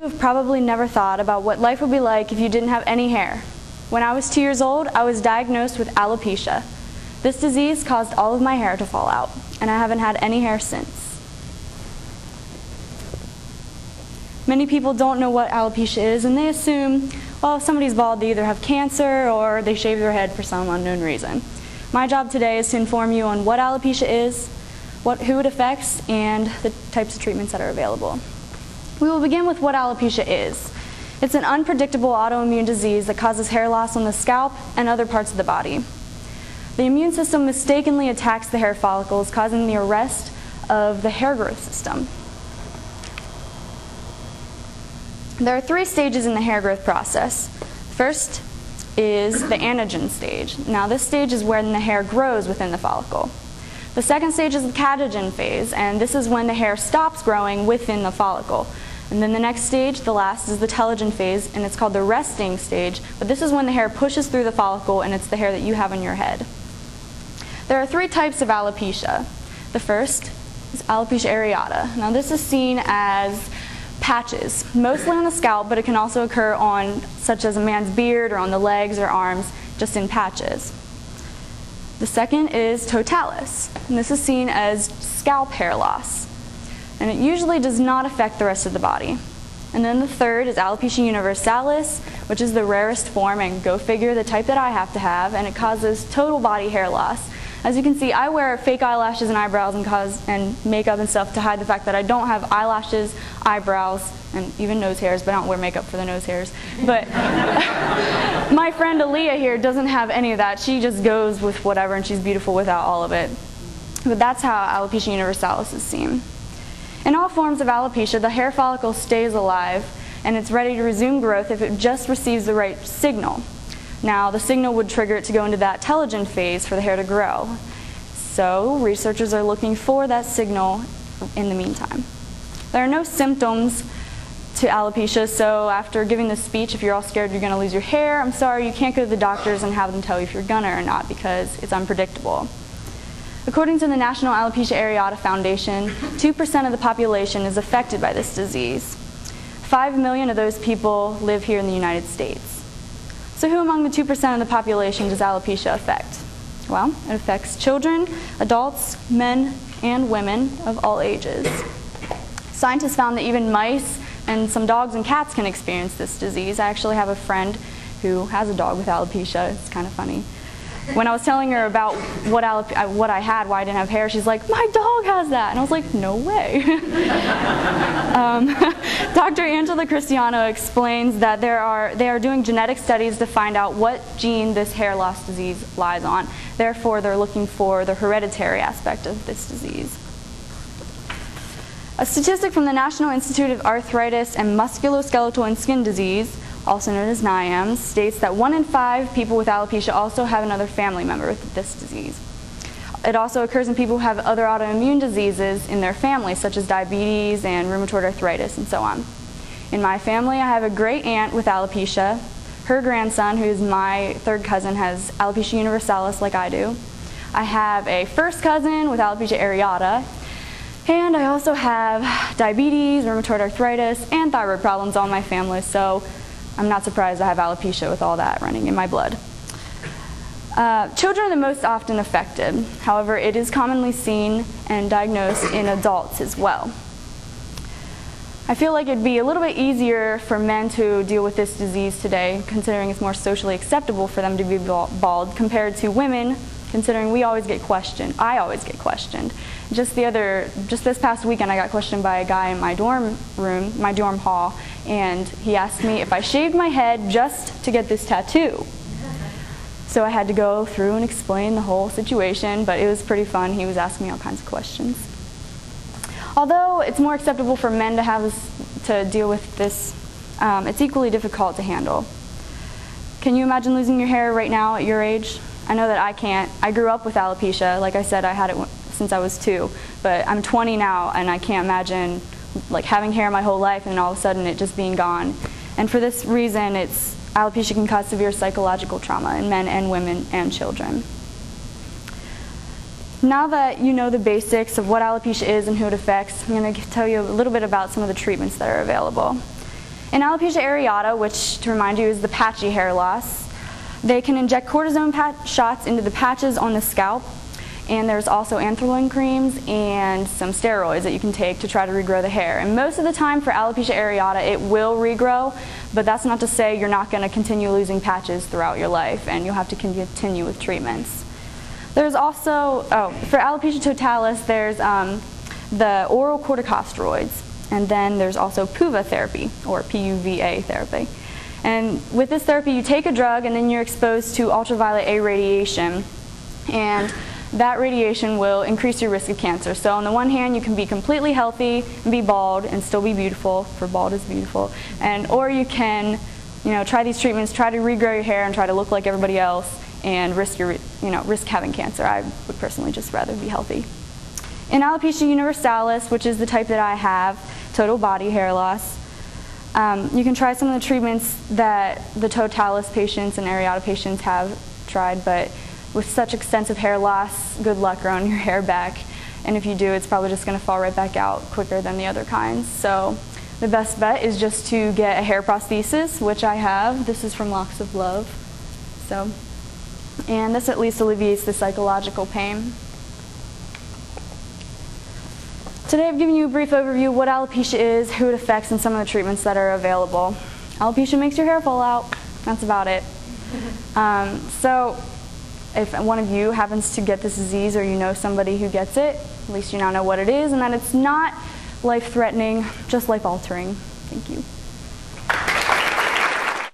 You've probably never thought about what life would be like if you didn't have any hair. When I was 2 years old, I was diagnosed with alopecia. This disease caused all of my hair to fall out, and I haven't had any hair since. Many people don't know what alopecia is, and they assume, well, if somebody's bald, they either have cancer or they shave their head for some unknown reason. My job today is to inform you on what alopecia is, who it affects, and the types of treatments that are available. We will begin with what alopecia is. It's an unpredictable autoimmune disease that causes hair loss on the scalp and other parts of the body. The immune system mistakenly attacks the hair follicles, causing the arrest of the hair growth system. There are 3 stages in the hair growth process. First is the Antigen Stage. Now this stage is when the hair grows within the follicle. The second stage is the Antigen phase, and this is when the hair stops growing within the follicle. And then the next stage, the last, is the telogen phase, and it's called the resting stage, but this is when the hair pushes through the follicle and it's the hair that you have on your head. There are 3 types of alopecia. The first is alopecia areata. Now this is seen as patches, mostly on the scalp, but it can also occur on, such as a man's beard or on the legs or arms, just in patches. The second is totalis, and this is seen as scalp hair loss, and it usually does not affect the rest of the body. And then the third is Alopecia Universalis, which is the rarest form, and go figure, the type that I have to have, and it causes total body hair loss. As you can see, I wear fake eyelashes and eyebrows and makeup and stuff to hide the fact that I don't have eyelashes, eyebrows, and even nose hairs, but I don't wear makeup for the nose hairs. But my friend Aaliyah here doesn't have any of that. She just goes with whatever, and she's beautiful without all of it. But that's how Alopecia Universalis is seen. In all forms of alopecia, the hair follicle stays alive, and it's ready to resume growth if it just receives the right signal. Now, the signal would trigger it to go into that telogen phase for the hair to grow. So, researchers are looking for that signal in the meantime. There are no symptoms to alopecia, so after giving this speech, if you're all scared you're going to lose your hair, I'm sorry, you can't go to the doctors and have them tell you if you're gonna or not, because it's unpredictable. According to the National Alopecia Areata Foundation, 2% of the population is affected by this disease. 5 million of those people live here in the United States. So who among the 2% of the population does alopecia affect? Well, it affects children, adults, men, and women of all ages. Scientists found that even mice and some dogs and cats can experience this disease. I actually have a friend who has a dog with alopecia. It's kind of funny. When I was telling her about what I had, why I didn't have hair, she's like, my dog has that. And I was like, no way. Dr. Angela Cristiano explains that they are doing genetic studies to find out what gene this hair loss disease lies on. Therefore, they're looking for the hereditary aspect of this disease. A statistic from the National Institute of Arthritis and Musculoskeletal and Skin Disease, also known as NIAMS, states that 1 in 5 people with alopecia also have another family member with this disease. It also occurs in people who have other autoimmune diseases in their family, such as diabetes and rheumatoid arthritis and so on. In my family, I have a great aunt with alopecia. Her grandson, who's my 3rd cousin, has alopecia universalis like I do. I have a first cousin with alopecia areata. And I also have diabetes, rheumatoid arthritis, and thyroid problems all in my family, so I'm not surprised I have alopecia with all that running in my blood. Children are the most often affected. However, it is commonly seen and diagnosed in adults as well. I feel like it'd be a little bit easier for men to deal with this disease today, considering it's more socially acceptable for them to be bald, compared to women, considering we always get questioned. I always get questioned. Just this past weekend, I got questioned by a guy in my dorm room, my dorm hall, and he asked me if I shaved my head just to get this tattoo. So I had to go through and explain the whole situation, but it was pretty fun. He was asking me all kinds of questions. Although it's more acceptable for men to deal with this, it's equally difficult to handle. Can you imagine losing your hair right now at your age? I know that I can't. I grew up with alopecia. Like I said, I had it since I was 2, but I'm 20 now, and I can't imagine like having hair my whole life and all of a sudden it just being gone. And for this reason, alopecia can cause severe psychological trauma in men and women and children. Now that you know the basics of what alopecia is and who it affects, I'm going to tell you a little bit about some of the treatments that are available. In alopecia areata, which to remind you is the patchy hair loss, they can inject cortisone shots into the patches on the scalp, and there's also anthraline creams and some steroids that you can take to try to regrow the hair. And most of the time for alopecia areata, it will regrow, but that's not to say you're not going to continue losing patches throughout your life, and you'll have to continue with treatments. There's also, for alopecia totalis, there's the oral corticosteroids, and then there's also PUVA therapy, or PUVA therapy. And with this therapy, you take a drug and then you're exposed to ultraviolet A radiation, and that radiation will increase your risk of cancer. So on the one hand, you can be completely healthy and be bald and still be beautiful, for bald is beautiful, or you can, try these treatments, try to regrow your hair and try to look like everybody else and risk having cancer. I would personally just rather be healthy. In Alopecia Universalis, which is the type that I have, total body hair loss, you can try some of the treatments that the totalis patients and areata patients have tried, but with such extensive hair loss, good luck growing your hair back. And if you do, it's probably just going to fall right back out quicker than the other kinds. So the best bet is just to get a hair prosthesis, which I have. This is from Locks of Love. And this at least alleviates the psychological pain. Today I've given you a brief overview of what alopecia is, who it affects, and some of the treatments that are available. Alopecia makes your hair fall out. That's about it. So if one of you happens to get this disease, or you know somebody who gets it, at least you now know what it is and that it's not life-threatening, just life-altering. Thank you.